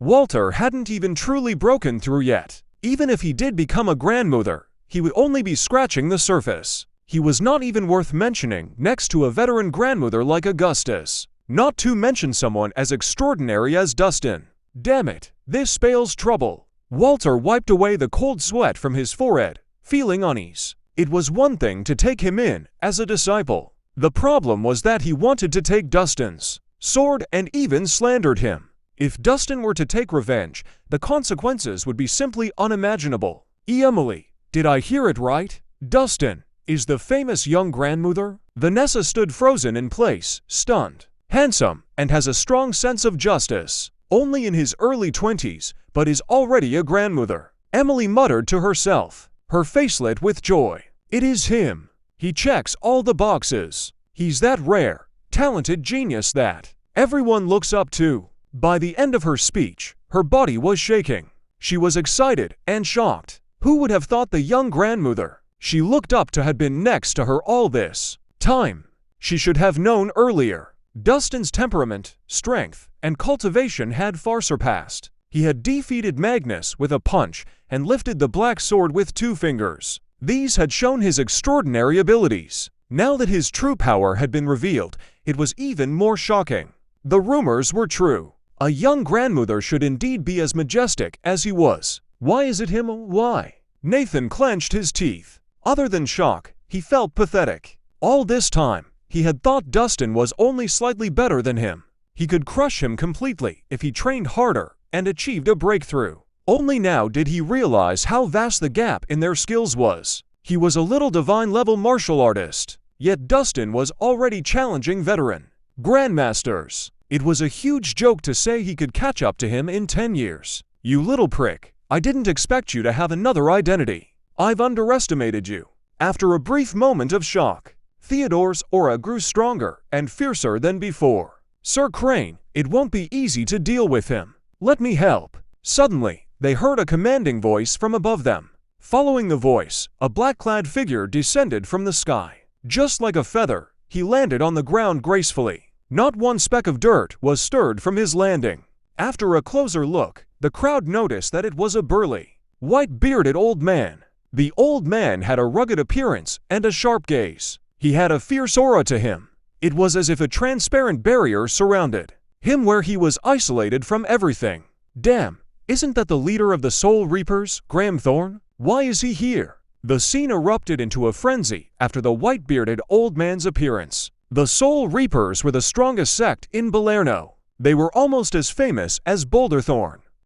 Walter hadn't even truly broken through yet. Even if he did become a grandmother, he would only be scratching the surface. He was not even worth mentioning next to a veteran grandmother like Augustus. Not to mention someone as extraordinary as Dustin. Damn it, this spells trouble. Walter wiped away the cold sweat from his forehead, feeling unease. It was one thing to take him in as a disciple. The problem was that he wanted to take Dustin's sword and even slandered him. If Dustin were to take revenge, the consequences would be simply unimaginable. Emily, did I hear it right? Dustin is the famous young grandmother? Vanessa stood frozen in place, stunned. Handsome, and has a strong sense of justice. Only in his early 20s, but is already a grandmother. Emily muttered to herself, her face lit with joy. It is him. He checks all the boxes. He's that rare, talented genius that everyone looks up to. By the end of her speech, her body was shaking. She was excited and shocked. Who would have thought the young grandmother she looked up to had been next to her all this time? She should have known earlier. Dustin's temperament, strength, and cultivation had far surpassed. He had defeated Magnus with a punch and lifted the black sword with 2 fingers. These had shown his extraordinary abilities. Now that his true power had been revealed, it was even more shocking. The rumors were true. A young grandmother should indeed be as majestic as he was. Why is it him? Why? Nathan clenched his teeth. Other than shock, he felt pathetic. All this time, he had thought Dustin was only slightly better than him. He could crush him completely if he trained harder and achieved a breakthrough. Only now did he realize how vast the gap in their skills was. He was a little divine-level martial artist, yet Dustin was already challenging veteran grandmasters. It was a huge joke to say he could catch up to him in 10 years. You little prick, I didn't expect you to have another identity. I've underestimated you. After a brief moment of shock, Theodore's aura grew stronger and fiercer than before. Sir Crane, it won't be easy to deal with him. Let me help. Suddenly, they heard a commanding voice from above them. Following the voice, a black-clad figure descended from the sky. Just like a feather, he landed on the ground gracefully. Not one speck of dirt was stirred from his landing. After a closer look, the crowd noticed that it was a burly, white-bearded old man. The old man had a rugged appearance and a sharp gaze. He had a fierce aura to him. It was as if a transparent barrier surrounded him where he was isolated from everything. Damn, isn't that the leader of the Soul Reapers, Graham Thorne? Why is he here? The scene erupted into a frenzy after the white-bearded old man's appearance. The Soul Reapers were the strongest sect in Balerno. They were almost as famous as Boulderthorn.